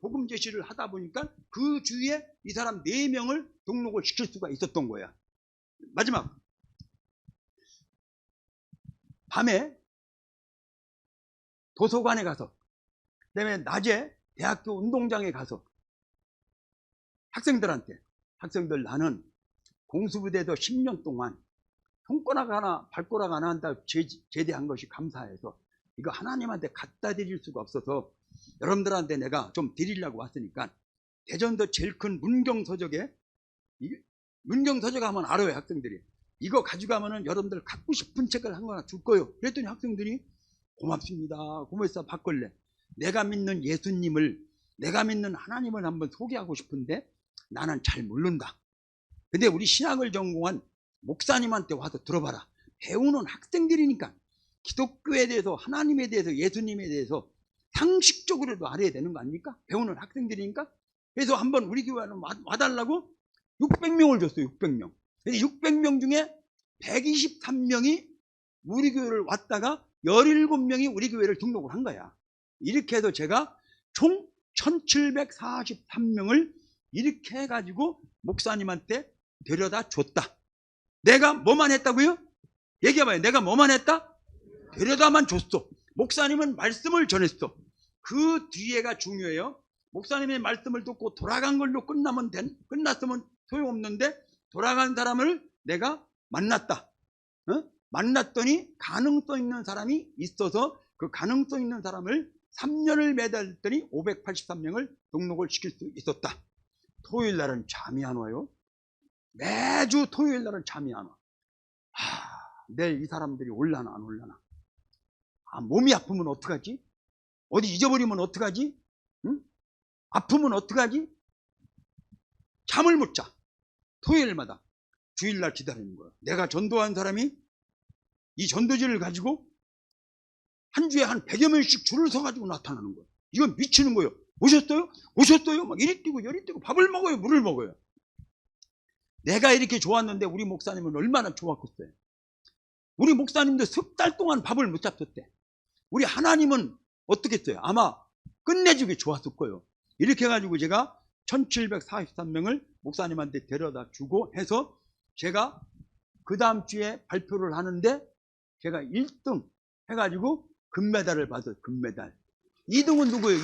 복음 제시를 하다 보니까 그 주위에 이 사람 4명을 등록을 시킬 수가 있었던 거야. 마지막 밤에 도서관에 가서 그다음에 낮에 대학교 운동장에 가서 학생들 나는 공수부대에서 10년 동안 손가락 하나 발가락 하나 한다 제대한 것이 감사해서 이거 하나님한테 갖다 드릴 수가 없어서 여러분들한테 내가 좀 드리려고 왔으니까 대전도 제일 큰 문경서적에 문경서적 하면 알아요. 학생들이 이거 가져가면은 여러분들 갖고 싶은 책을 한 거나 줄 거예요. 그랬더니 학생들이 고맙습니다. 고맙습니다. 바꿀래. 내가 믿는 예수님을 내가 믿는 하나님을 한번 소개하고 싶은데 나는 잘 모른다. 근데 우리 신학을 전공한 목사님한테 와서 들어봐라. 배우는 학생들이니까 기독교에 대해서 하나님에 대해서 예수님에 대해서 상식적으로도 알아야 되는 거 아닙니까? 배우는 학생들이니까. 그래서 한번 우리 교회는 와달라고 600명을 줬어요. 600명. 그래서 600명 중에 123명이 우리 교회를 왔다가 17명이 우리 교회를 등록을 한 거야. 이렇게 해서 제가 총 1743명을 이렇게 해가지고 목사님한테 데려다 줬다. 내가 뭐만 했다고요? 얘기해봐요. 내가 뭐만 했다? 데려다만 줬어. 목사님은 말씀을 전했어. 그 뒤에가 중요해요. 목사님의 말씀을 듣고 돌아간 걸로 끝났으면 소용없는데 돌아간 사람을 내가 만났다. 만났더니 가능성 있는 사람이 있어서 그 가능성 있는 사람을 3년을 매달렸더니 583명을 등록을 시킬 수 있었다. 토요일 날은 잠이 안 와요. 매주 토요일 날은 잠이 안 와. 내일 이 사람들이 올라나 안 올라나. 몸이 아프면 어떡하지? 어디 잊어버리면 어떡하지? 응? 아프면 어떡하지? 잠을 못 자. 토요일마다 주일날 기다리는 거야. 내가 전도한 사람이 이 전도지를 가지고 한 주에 한 100여 명씩 줄을 서가지고 나타나는 거야. 이건 미치는 거예요. 오셨어요? 오셨어요? 막 이리 뛰고 저리 뛰고 밥을 먹어요? 물을 먹어요? 내가 이렇게 좋았는데 우리 목사님은 얼마나 좋았겠어요. 우리 목사님도 석 달 동안 밥을 못 잡섰대. 우리 하나님은 어떻게 했어요? 아마 끝내주기 좋았을 거예요. 이렇게 해가지고 제가 1743명을 목사님한테 데려다 주고 해서 제가 그 다음 주에 발표를 하는데 제가 1등 해가지고 금메달을 받았어요. 금메달. 2등은 누구예요?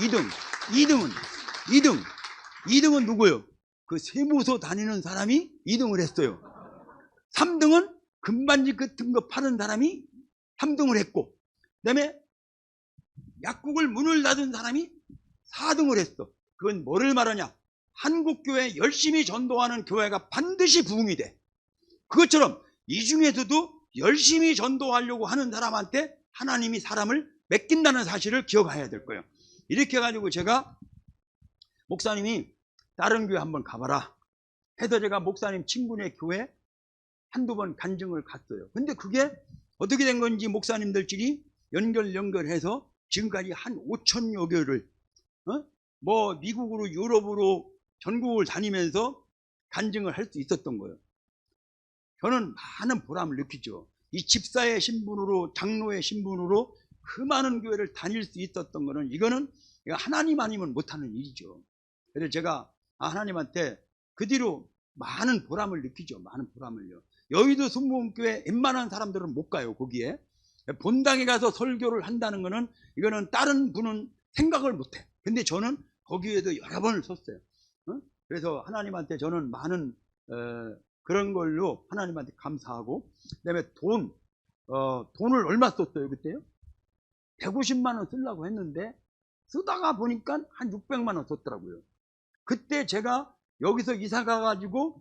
2등은 누구예요? 그 세무서 다니는 사람이 2등을 했어요. 3등은 금반지 같은 거 파는 사람이 3등을 했고, 그 다음에 약국을 문을 닫은 사람이 4등을 했어. 그건 뭐를 말하냐? 한국교회 열심히 전도하는 교회가 반드시 부흥이 돼. 그것처럼 이 중에서도 열심히 전도하려고 하는 사람한테 하나님이 사람을 맡긴다는 사실을 기억해야 될 거예요. 이렇게 해가지고 제가 목사님이 다른 교회 한번 가봐라 해서 제가 목사님 친구네 교회 한두 번 간증을 갔어요. 근데 그게 어떻게 된 건지 목사님들끼리 연결해서 지금까지 한 5천여 교회를 뭐 미국으로 유럽으로 전국을 다니면서 간증을 할 수 있었던 거예요. 저는 많은 보람을 느끼죠. 이 집사의 신분으로, 장로의 신분으로 그 많은 교회를 다닐 수 있었던 거는, 이거는 하나님 아니면 못하는 일이죠. 그래서 제가 하나님한테 그 뒤로 많은 보람을 느끼죠. 많은 보람을요. 여의도 순복음교회 웬만한 사람들은 못 가요. 거기에 본당에 가서 설교를 한다는 거는, 이거는 다른 분은 생각을 못해. 근데 저는 거기에도 여러 번을 썼어요. 그래서 하나님한테 저는 많은 그런 걸로 하나님한테 감사하고, 그 다음에 돈을 얼마 썼어요 그때요? 150만 원 쓰려고 했는데 쓰다가 보니까 한 600만 원 썼더라고요. 그때 제가 여기서 이사 가가지고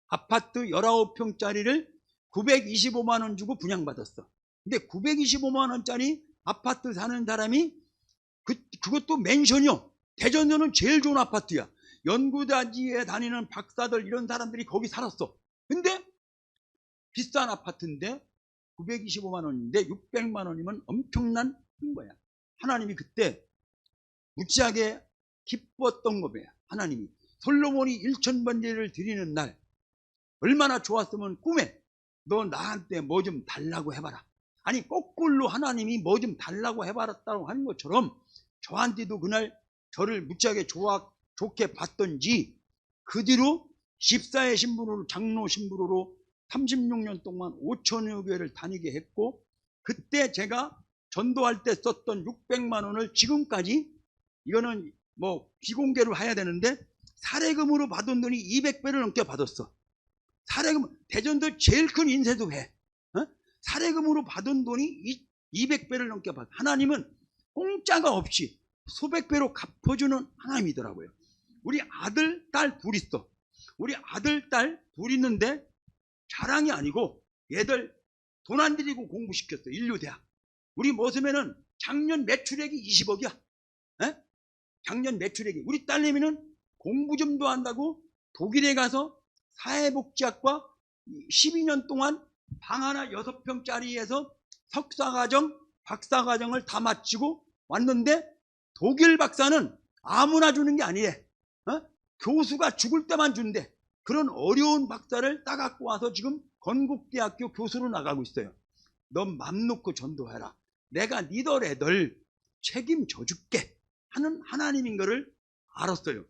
아파트 19평짜리를 925만 원 주고 분양받았어. 근데 925만 원짜리 아파트 사는 사람이 그것도 맨션이요. 대전에는 제일 좋은 아파트야. 연구단지에 다니는 박사들 이런 사람들이 거기 살았어. 근데 비싼 아파트인데 925만 원인데 600만 원이면 엄청난 큰 거야. 하나님이 그때 무지하게 기뻤던 거예요. 하나님이 솔로몬이 1000번제를 드리는 날 얼마나 좋았으면, 꿈에 너 나한테 뭐 좀 달라고 해봐라. 아니 거꾸로 하나님이 뭐 좀 달라고 해봐랐다고 하는 것처럼 저한테도 그날 저를 무지하게 좋게 봤던지, 그 뒤로 집사의 신분으로, 장로 신분으로 36년 동안 5천여 교회를 다니게 했고, 그때 제가 전도할 때 썼던 600만 원을 지금까지, 이거는 뭐 비공개로 해야 되는데, 사례금으로 받은 돈이 200배를 넘게 받았어. 사례금, 대전도 제일 큰 인쇄도회 사례금으로 받은 돈이 200배를 넘게 받아. 하나님은 공짜가 없이 수백 배로 갚아주는 하나님이더라고요. 우리 아들, 딸 둘 있어. 우리 아들, 딸 둘 있는데 자랑이 아니고 얘들 돈 안 들이고 공부시켰어. 인류대학. 우리 모습에는 작년 매출액이 20억이야. 작년 매출액이. 우리 딸내미는 공부 좀도 한다고 독일에 가서 사회복지학과 12년 동안 방 하나 6평짜리에서 석사과정, 박사과정을 다 마치고 왔는데, 독일 박사는 아무나 주는 게 아니래. 교수가 죽을 때만 준대. 그런 어려운 박사를 따갖고 와서 지금 건국대학교 교수로 나가고 있어요. 넌 맘 놓고 전도해라. 내가 니들 애들 책임져 줄게 하는 하나님인 거를 알았어요.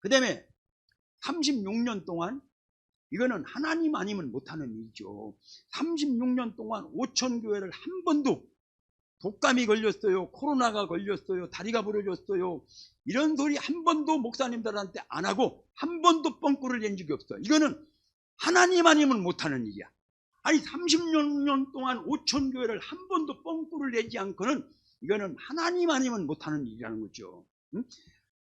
그 다음에 36년 동안, 이거는 하나님 아니면 못하는 일이죠. 36년 동안 5천 교회를 한 번도, 독감이 걸렸어요, 코로나가 걸렸어요, 다리가 부러졌어요, 이런 소리 한 번도 목사님들한테 안 하고 한 번도 뻥꾸를 낸 적이 없어요. 이거는 하나님 아니면 못하는 일이야. 아니 30년 동안 5천 교회를 한 번도 뻥꾸를 내지 않고는, 이거는 하나님 아니면 못하는 일이라는 거죠.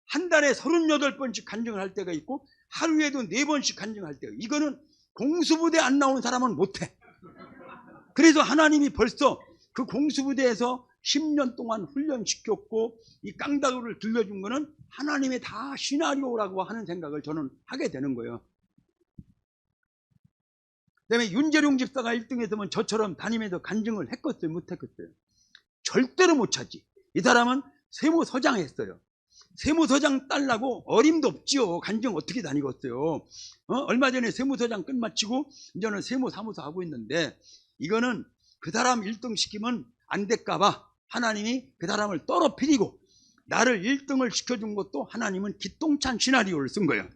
한 달에 38번씩 간증을 할 때가 있고 하루에도 4번씩 간증할 때가, 이거는 공수부대 안 나온 사람은 못해. 그래서 하나님이 벌써 그 공수부대에서 10년 동안 훈련시켰고 이 깡다구를 들려준 거는 하나님의 다 시나리오라고 하는 생각을 저는 하게 되는 거예요. 그 다음에 윤재룡 집사가 1등 했으면 저처럼 다니면서 간증을 했겠어요? 못했겠어요? 절대로 못 찾지. 이 사람은 세무서장 했어요. 세무서장 딸라고 어림도 없지요. 간증 어떻게 다니겠어요? 얼마 전에 세무서장 끝마치고 이제는 세무사무소 하고 있는데, 이거는 그 사람 1등 시키면 안 될까봐 하나님이 그 사람을 떨어뜨리고 나를 1등을 시켜준 것도 하나님은 기똥찬 시나리오를 쓴 거예요.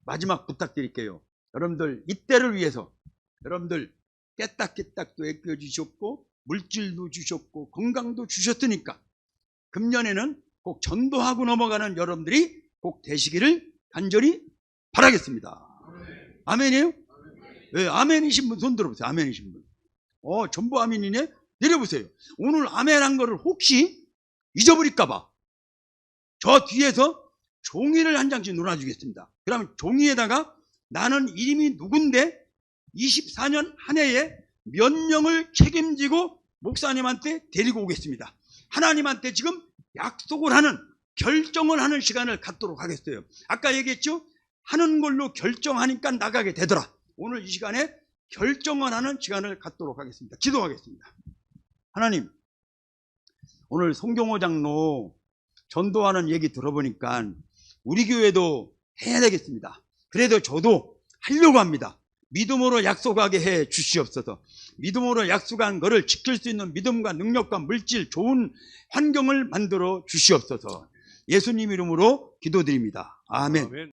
마지막 부탁드릴게요. 여러분들 이때를 위해서 여러분들 깨딱깨딱도 애껴주셨고 물질도 주셨고 건강도 주셨으니까 금년에는 꼭 전도하고 넘어가는 여러분들이 꼭 되시기를 간절히 바라겠습니다. 아멘이에요? 네, 아멘이신 분 손 들어보세요. 아멘이신 분. 전부 아멘이네? 내려보세요. 오늘 아멘한 거를 혹시 잊어버릴까봐 저 뒤에서 종이를 한 장씩 놀아주겠습니다. 그러면 종이에다가 나는 이름이 누군데 24년 한 해에 몇 명을 책임지고 목사님한테 데리고 오겠습니다. 하나님한테 지금 약속을 하는, 결정을 하는 시간을 갖도록 하겠어요. 아까 얘기했죠? 하는 걸로 결정하니까 나가게 되더라. 오늘 이 시간에 결정을 하는 시간을 갖도록 하겠습니다. 기도하겠습니다. 하나님, 오늘 송경호 장로 전도하는 얘기 들어보니까 우리 교회도 해야 되겠습니다. 그래도 저도 하려고 합니다. 믿음으로 약속하게 해 주시옵소서. 믿음으로 약속한 것을 지킬 수 있는 믿음과 능력과 물질, 좋은 환경을 만들어 주시옵소서. 예수님 이름으로 기도드립니다. 아멘.